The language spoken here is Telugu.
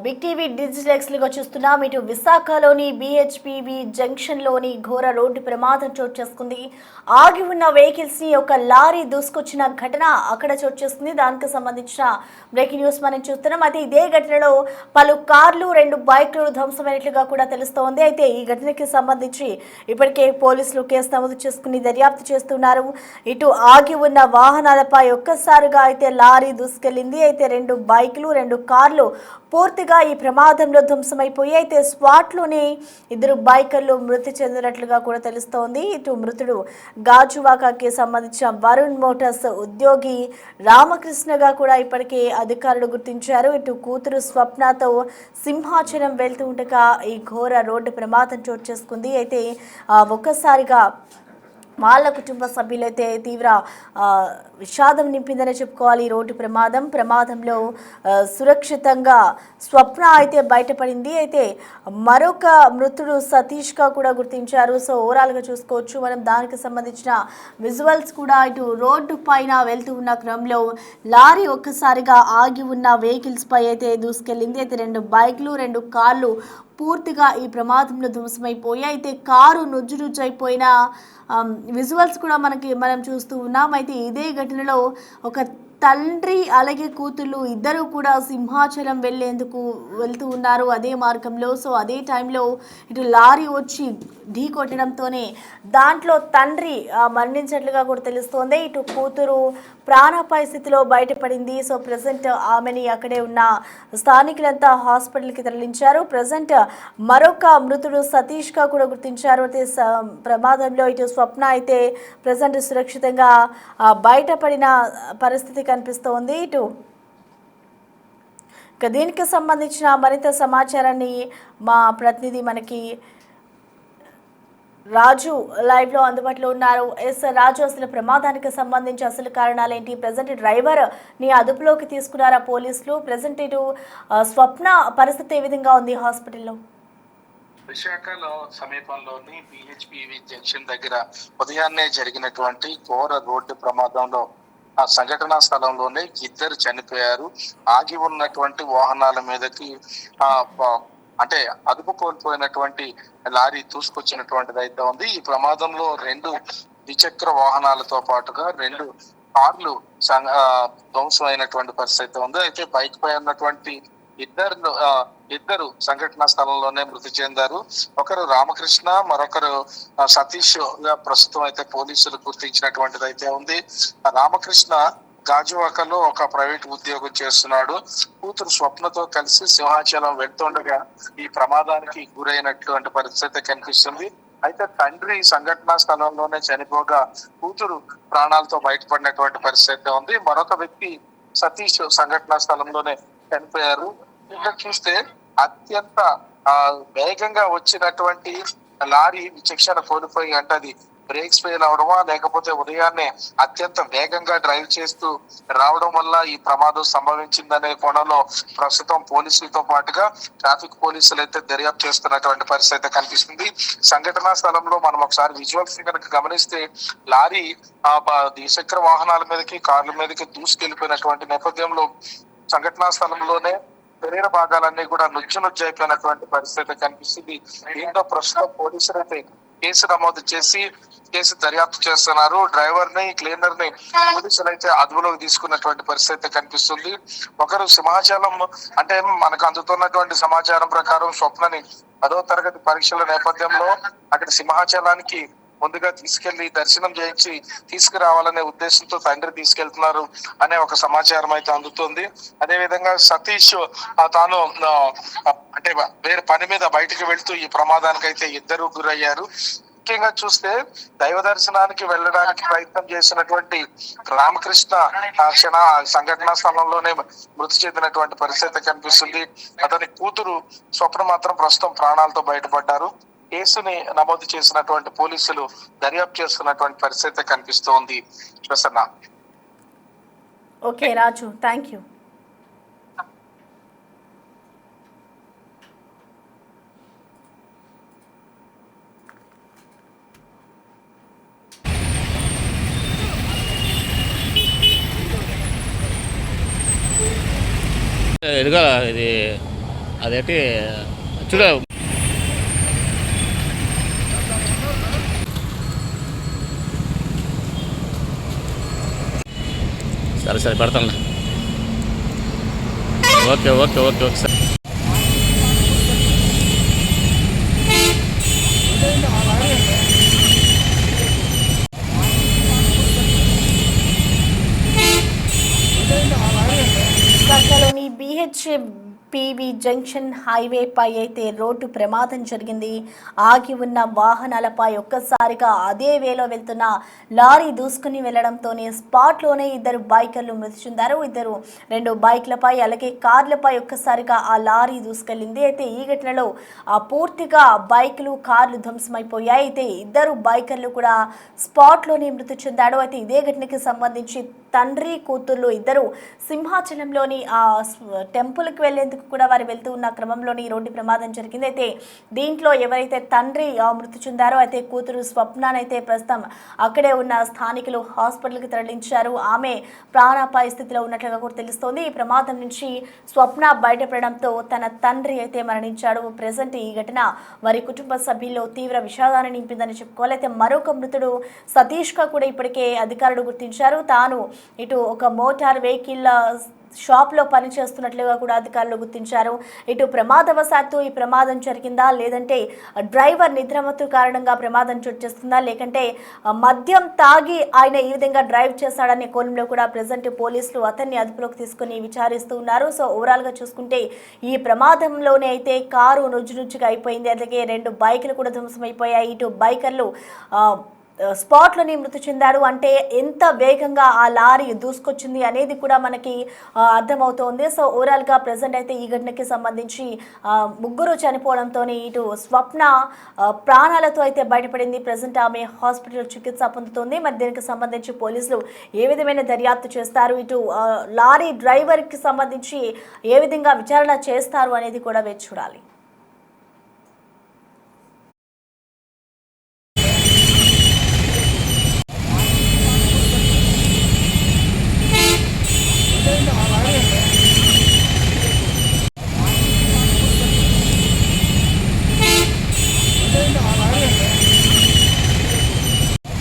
బిగ్ టీవీ డిజిటల్ చూస్తున్నాం. ఇటు విశాఖలోని బిహెచ్పివి జంక్షన్లోని ఘోర రోడ్డు ప్రమాదం చోటు చేసుకుంది. ఆగి ఉన్న వెహికల్స్ ని ఒక లారీ దూసుకొచ్చిన ఘటన అక్కడ చోటు చేసుకుంది. దానికి సంబంధించిన బ్రేకింగ్ న్యూస్ మనం చూస్తున్నాం. అయితే ఇదే ఘటనలో పలు కార్లు 2 బైక్లు ధ్వంసమైనట్లుగా కూడా తెలుస్తోంది. అయితే ఈ ఘటనకి సంబంధించి ఇప్పటికే పోలీసులు కేసు నమోదు చేసుకుని దర్యాప్తు చేస్తున్నారు. ఇటు ఆగి ఉన్న వాహనాలపై ఒక్కసారిగా అయితే లారీ దూసుకెళ్లింది. అయితే 2 బైక్లు 2 కార్లు పూర్తిగా ఈ ప్రమాదంలో ధ్వంసమైపోయి అయితే స్పాట్లోనే 2 బైకర్లు మృతి చెందినట్లుగా కూడా తెలుస్తోంది. ఇటు మృతుడు గాజువాకకి సంబంధించిన వరుణ్ మోటార్స్ ఉద్యోగి రామకృష్ణగా కూడా ఇప్పటికే అధికారులు గుర్తించారు. ఇటు కూతురు స్వప్నతో సింహాచలం వెళ్తూ ఉండగా ఈ ఘోర రోడ్డు ప్రమాదం చోటు చేసుకుంది. అయితే ఒక్కసారిగా వాళ్ళ కుటుంబ సభ్యులైతే తీవ్ర విషాదం నింపిందనే చెప్పుకోవాలి. ఈ రోడ్డు ప్రమాదంలో సురక్షితంగా స్వప్న అయితే బయటపడింది. అయితే మరొక మృతుడు సతీష్గా కూడా గుర్తించారు. సో ఓవరాల్గా చూసుకోవచ్చు మనం. దానికి సంబంధించిన విజువల్స్ కూడా ఇటు రోడ్డు పైన వెళ్తూ ఉన్న క్రమంలో లారీ ఒక్కసారిగా ఆగి ఉన్న వెహికల్స్ పై అయితే దూసుకెళ్ళింది. అయితే 2 బైక్లు 2 కార్లు పూర్తిగా ఈ ప్రమాదంలో ధ్వంసమైపోయి అయితే కారు నుజ్జునుజ్జైపోయిన విజువల్స్ కూడా మనం చూస్తూ ఉన్నాం. అయితే ఇదే ఘటనలో ఒక తండ్రి అలాగే కూతుళ్ళు ఇద్దరు కూడా సింహాచలం వెళ్తూ ఉన్నారు అదే మార్గంలో. సో అదే టైంలో ఇటు లారీ వచ్చి ఢీ కొట్టడంతోనే దాంట్లో తండ్రి మరణించినట్లుగా కూడా తెలుస్తోంది. ఇటు కూతురు ప్రాణాపాయ స్థితిలో బయటపడింది. సో ప్రజెంట్ ఆమెని అక్కడే ఉన్న స్థానికులంతా హాస్పిటల్కి తరలించారు. ప్రజెంట్ మరొక మృతుడు సతీష్గా కూడా గుర్తించారు. అయితే ప్రమాదంలో ఇటు స్వప్న అయితే ప్రజెంట్ సురక్షితంగా బయటపడిన పరిస్థితి కనిపిస్తోంది. ఇక దీనికి సంబంధించిన మరింత సమాచారాన్ని మా ప్రతినిధి మనకి రాజు లైవ్లో అందుబాటులో ఉన్నారు. రాజు, అసలు ప్రమాదానికి సంబంధించి అసలు కారణాలు ఏంటి? ప్రజెంట్ డ్రైవర్ ని అదుపులోకి తీసుకున్నారా పోలీసులు? ప్రజెంట్ ఇటు స్వప్న పరిస్థితి ఏ విధంగా ఉంది హాస్పిటల్లో? విశాఖలో సమీపంలోని బిహెచ్పివి జంక్షన్ దగ్గర ఉదయాన్నే జరిగినటువంటి ఘోర రోడ్డు ప్రమాదంలో ఆ సంఘటనా స్థలంలోనే 2 చనిపోయారు. ఆగి ఉన్నటువంటి వాహనాల మీదకి అంటే అదుపు కోల్పోయినటువంటి లారీ దూసుకొచ్చినటువంటిది అయితే ఉంది. ఈ ప్రమాదంలో 2 ద్విచక్ర వాహనాలతో పాటుగా 2 కార్లు ధ్వంసం అయినటువంటి పరిస్థితి ఉంది. అయితే బైక్ పై ఉన్నటువంటి ఇద్దరు సంఘటనా స్థలంలోనే మృతి చెందారు. ఒకరు రామకృష్ణ, మరొకరు సతీష్ గా ప్రస్తుతం అయితే పోలీసులు గుర్తించినటువంటిది అయితే ఉంది. రామకృష్ణ గాజువాకలో ఒక ప్రైవేట్ ఉద్యోగం చేస్తున్నాడు. కూతురు స్వప్నతో కలిసి సింహాచలం వెళ్తుండగా ఈ ప్రమాదానికి గురైనటువంటి పరిస్థితి కనిపిస్తుంది. అయితే తండ్రి సంఘటనా స్థలంలోనే చనిపోగా కూతురు ప్రాణాలతో బయటపడినటువంటి పరిస్థితి ఉంది. మరొక వ్యక్తి సతీష్ సంఘటనా స్థలంలోనే చనిపోయారు. ఇంకా చూస్తే అత్యంత వేగంగా వచ్చినటువంటి లారీ విచక్షణ కోల్పోయి, అంటే అది బ్రేక్స్ ఫెయిల్ అవడమా లేకపోతే ఉదయాన్నే అత్యంత వేగంగా డ్రైవ్ చేస్తూ రావడం వల్ల ఈ ప్రమాదం సంభవించిందనే కోణంలో ప్రస్తుతం పోలీసులతో పాటుగా ట్రాఫిక్ పోలీసులు అయితే దర్యాప్తు చేస్తున్నటువంటి పరిస్థితి కనిపిస్తుంది. సంఘటనా స్థలంలో మనం ఒకసారి విజువల్స్ కనుక గమనిస్తే లారీ ద్విచక్ర వాహనాల మీదకి కార్ల మీదకి దూసుకెళ్లిపోయినటువంటి నేపథ్యంలో సంఘటనా స్థలంలోనే శరీర భాగాలన్నీ కూడా నుజ్జైపోయినటువంటి పరిస్థితి కనిపిస్తుంది. దీంతో ప్రస్తుతం పోలీసులు అయితే కేసు నమోదు చేసి కేసు దర్యాప్తు చేస్తున్నారు. డ్రైవర్ ని క్లీనర్ ని పోలీసులు అయితే అదుపులోకి తీసుకున్నటువంటి పరిస్థితి కనిపిస్తుంది. ఒకరు సింహాచలం, అంటే మనకు అందుతున్నటువంటి సమాచారం ప్రకారం స్వప్నని 10వ తరగతి పరీక్షల నేపథ్యంలో అక్కడ సింహాచలానికి ముందుగా తీసుకెళ్లి దర్శనం చేయించి తీసుకురావాలనే ఉద్దేశంతో తండ్రి తీసుకెళ్తున్నారు అనే ఒక సమాచారం అయితే అందుతుంది. అదే విధంగా సతీష్ తాను అంటే వేరే పని మీద బయటకు వెళ్తూ ఈ ప్రమాదానికి అయితే 2 గురయ్యారు. ముఖ్యంగా చూస్తే దైవ దర్శనానికి వెళ్ళడానికి ప్రయత్నం చేసినటువంటి రామకృష్ణ సంఘటనా స్థలంలోనే మృతి చెందినటువంటి పరిస్థితి కనిపిస్తుంది. అతని కూతురు స్వప్న మాత్రం ప్రస్తుతం ప్రాణాలతో బయటపడ్డారు. కేసుని నమోదు చేసినటువంటి పోలీసులు దర్యాప్తు చేస్తున్నటువంటి పరిస్థితి కనిపిస్తోంది. Prasanna. Okay Raju, thank you. ఎదుగా ఇది అదేంటి చూడ సరే పెడతాను. Okay sir. విశాఖలోని BHPV జంక్షన్ హైవేపై అయితే రోడ్డు ప్రమాదం జరిగింది. ఆగి ఉన్న వాహనాలపై ఒక్కసారిగా అదే వేలో వెళ్తున్న లారీ దూసుకుని వెళ్లడంతోనే స్పాట్లోనే ఇద్దరు బైకర్లు మృతి చెందారు. రెండు బైక్లపై అలాగే కార్లపై ఒక్కసారిగా ఆ లారీ దూసుకెళ్లింది. అయితే ఈ ఘటనలో పూర్తిగా బైకులు కార్లు ధ్వంసమైపోయాయి. అయితే ఇద్దరు బైకర్లు కూడా స్పాట్లోనే మృతి చెందాడు. అయితే ఇదే ఘటనకి సంబంధించి తండ్రి కూతుర్లు ఇద్దరు సింహాచలంలోని ఆ టెంపుల్కి వెళ్లేందుకు కూడా వారు వెళ్తూ ఉన్న క్రమంలోని రోడ్డు ప్రమాదం జరిగింది. అయితే దీంట్లో ఎవరైతే తండ్రి మృతి చెందారో అయితే కూతురు స్వప్నానైతే ప్రస్తుతం అక్కడే ఉన్న స్థానికులు హాస్పిటల్కి తరలించారు. ఆమె ప్రాణాపాయ స్థితిలో ఉన్నట్లుగా కూడా తెలుస్తోంది. ఈ ప్రమాదం నుంచి స్వప్న బయటపడడంతో తన తండ్రి అయితే మరణించాడు. ప్రెజెంట్ ఈ ఘటన వారి కుటుంబ సభ్యుల్లో తీవ్ర విషాదాన్ని నింపిందని చెప్పుకోవాలి. అయితే మరొక మృతుడు సతీష్గా కూడా ఇప్పటికే అధికారులు గుర్తించారు. తాను ఇటు ఒక మోటార్ వెహికల్ షాప్లో పనిచేస్తున్నట్లుగా కూడా అధికారులు గుర్తించారు. ఇటు ప్రమాదవశాత్తు ఈ ప్రమాదం జరిగిందా, లేదంటే డ్రైవర్ నిద్రమత్తు కారణంగా ప్రమాదం చోటు చేసుకుందా, లేకంటే మద్యం తాగి ఆయన ఈ విధంగా డ్రైవ్ చేశాడనే కోణంలో కూడా ప్రెజెంట్ పోలీసులు అతన్ని అదుపులోకి తీసుకుని విచారిస్తూ ఉన్నారు. సో ఓవరాల్గా చూసుకుంటే ఈ ప్రమాదంలోనే అయితే కారు నుజ్జునుజ్జుగా అయిపోయింది. అలాగే రెండు బైకులు కూడా ధ్వంసమైపోయాయి. ఇటు బైకర్లు స్పాట్లోనే మృతి చెందాడు. అంటే ఎంత వేగంగా ఆ లారీ దూసుకొచ్చింది అనేది కూడా మనకి అర్థమవుతోంది. సో ఓవరాల్గా ప్రజెంట్ అయితే ఈ ఘటనకి సంబంధించి ముగ్గురు చనిపోవడంతో ఇటు స్వప్న ప్రాణాలతో అయితే బయటపడింది. ప్రజెంట్ ఆమె హాస్పిటల్ చికిత్స పొందుతోంది. మరి దీనికి సంబంధించి పోలీసులు ఏ విధమైన దర్యాప్తు చేస్తారు, ఇటు లారీ డ్రైవర్కి సంబంధించి ఏ విధంగా విచారణ చేస్తారు అనేది కూడా వేచి చూడాలి.